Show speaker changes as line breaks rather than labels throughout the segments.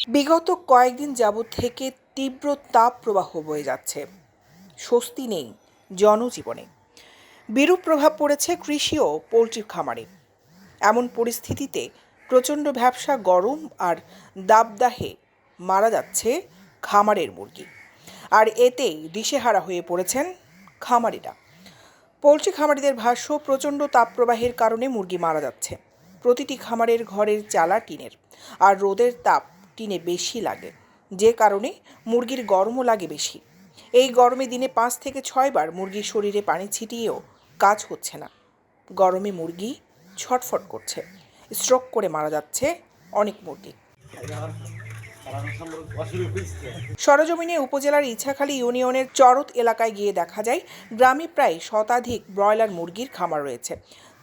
বিগত কয়েকদিন যাবৎ থেকে তীব্র তাপ প্রবাহ বয়ে যাচ্ছে। স্বস্তি নেই জনজীবনে। বিরূপ প্রভাব পড়েছে কৃষি ও পোলট্রি খামারে। এমন পরিস্থিতিতে প্রচণ্ড ভ্যাপসা গরম আর দাবদাহে মারা যাচ্ছে খামারের মুরগি। আর এতেই দিশেহারা হয়ে পড়েছেন খামারিরা। পোলট্রি খামারিদের ভাষ্য, প্রচণ্ড তাপপ্রবাহের কারণে মুরগি মারা যাচ্ছে। প্রতিটি খামারের ঘরের চালা টিনের, আর রোদের তাপ টিনে বেশি লাগে, যে কারণে মুরগির গরমও লাগে বেশি। এই গরমে দিনে 5 থেকে 6 বার মুরগির শরীরে পানি ছিটিয়েও কাজ হচ্ছে না। গরমে মুরগি ছটফট করছে, স্ট্রোক করে মারা যাচ্ছে অনেক মুরগি। সরেজমিনে উপজেলার ইছাখালী ইউনিয়নের চরত এলাকায় গিয়ে দেখা যায়, গ্রামে প্রায় শতাধিক ব্রয়লার মুরগির খামার রয়েছে।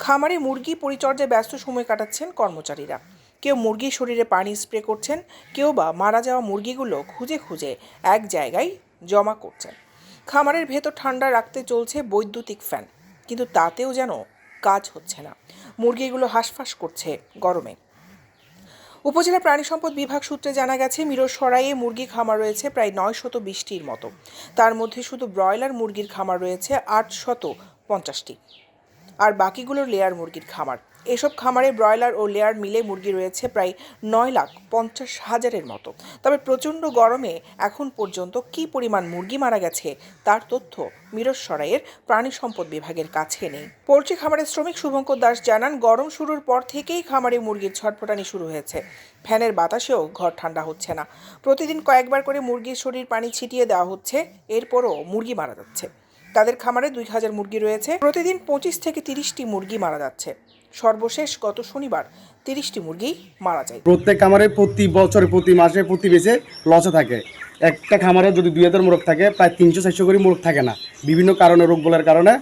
খামারে মুরগি পরিচর্যায় ব্যস্ত সময় কাটাচ্ছেন কর্মচারীরা। কেউ মুরগির শরীরে পানি স্প্রে করছেন, কেউ বা মারা যাওয়া মুরগিগুলো খুঁজে খুঁজে এক জায়গায় জমা করছেন। খামারের ভেতর ঠান্ডা রাখতে চলছে বৈদ্যুতিক ফ্যান, কিন্তু তাতেও যেন কাজ হচ্ছে না। মুরগিগুলো হাঁসফাঁস করছে গরমে। উপজেলা প্রাণী সম্পদ বিভাগ সূত্রে জানা গেছে, মিরসরাইয়ে মুরগি খামার রয়েছে প্রায় 920টির মতো। তার মধ্যে শুধু ব্রয়লার মুরগির খামার রয়েছে 850টি, আর বাকিগুলো লেয়ার মুরগির খামার। এসব খামারে ব্রয়লার ও লেয়ার মিলে মুরগি রয়েছে প্রায় 9,50,000-এর মতো। তবে প্রচণ্ড গরমে এখন পর্যন্ত কী পরিমাণ মুরগি মারা গেছে তার তথ্য মিরসরাইয়ের প্রাণী সম্পদ বিভাগের কাছে নেই। পোলট্রি খামারের শ্রমিক শুভঙ্কর দাস জানান, গরম শুরুর পর থেকেই খামারে মুরগির ছটফটানি শুরু হয়েছে। ফ্যানের বাতাসেও ঘর ঠান্ডা হচ্ছে না। প্রতিদিন কয়েকবার করে মুরগির শরীর পানি ছিটিয়ে দেওয়া হচ্ছে, এরপরও মুরগি মারা যাচ্ছে। তাদের খামারে 2000 মুরগি রয়েছে। প্রতিদিন 25 থেকে 30টি মুরগি মারা যাচ্ছে। সর্বশেষ গত শনিবার 30টি মুরগি মারা যায়।
প্রত্যেক খামারে প্রতি বছর, প্রতি মাসে, প্রতি বেচে লসে থাকে। একটা খামারে যদি 2000 মোরগ থাকে, প্রায় 300-400 করে মোরগ থাকে না, বিভিন্ন কারণে, রোগ বলার কারণে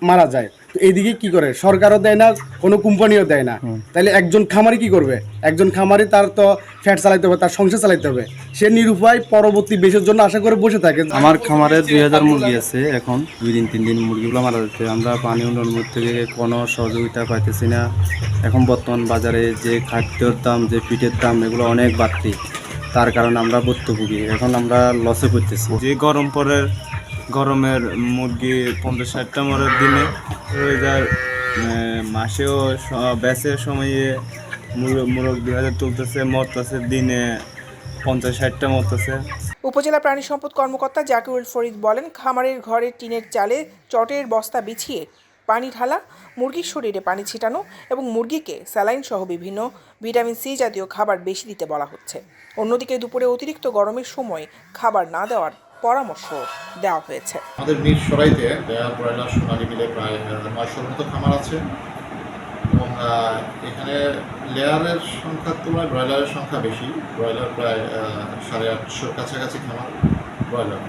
মারা যায়। তো এইদিকে কি করে, সরকারও দেয় না, কোনো কোম্পানিও দেয় না। তাহলে একজন খামারি কি করবে? একজন খামারি তার তো ফ্যাট চালাইতে হবে, তার সংসার চালাইতে হবে। সে নিরুপায় পরবর্তী বেচের জন্য আশা করে বসে থাকে।
আমার খামারে 2000 মুরগি আছে। এখন 2-3 দিন মুরগিগুলো মারা যাচ্ছে। আমরা পানি উন্নয়ন থেকে কোনো সহযোগিতা পাইতেছি না। এখন বর্তমান বাজারে যে খাদ্যের দাম, যে পিঠের দাম, এগুলো অনেক বাড়তি। তার কারণে আমরা ভুক্তভোগী। এখন আমরা লসে পড়তেছি। যে গরমের মুরগি 50-60টা মরার দিনে হয়ে যায়, মাসেও বেচের সময়ে মুরগ 2000 তুলতেছে, মরতেছে দিনে 50-60টা মরতেছে।
উপজেলা প্রাণী সম্পদ কর্মকর্তা জাকিরুল ফরিদ বলেন, খামারের ঘরের টিনের চালে চটের বস্তা বিছিয়ে পানি ঢালা, মুরগির শরীরে পানি ছিটানো এবং মুরগিকে স্যালাইন সহ বিভিন্ন ভিটামিন সি জাতীয় খাবার বেশি দিতে বলা হচ্ছে। অন্যদিকে দুপুরে অতিরিক্ত গরমের সময় খাবার না দেওয়ার পরামর্শ দেওয়া হয়েছে।
আমাদের মিরসরাইতে ব্রয়লার সোনালী মিলে প্রায় 900-র মতো খামার আছে, এবং এখানে লেয়ারের সংখ্যার তুলনায় ব্রয়লারের সংখ্যা বেশি। ব্রয়লার প্রায় 850-র কাছাকাছি খামার ব্রয়লার,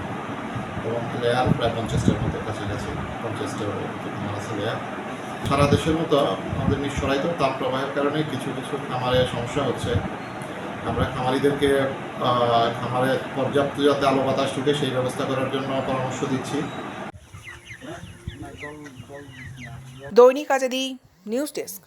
এবং লেয়ার প্রায় 50টার মতো কাছাকাছি, 50টার মতো খামার আছে লেয়ার। সারা দেশের মতো আমাদের মিরসরাইতেও তাপ প্রবাহের কারণে কিছু কিছু খামারে সমস্যা হচ্ছে। আমরা খামারিদেরকে খামারে পর্যাপ্ত যাতে আলো বাতাস ঢুকে সেই ব্যবস্থা করার জন্য পরামর্শ দিচ্ছি।
দৈনিক আজাদী নিউজ ডেস্ক।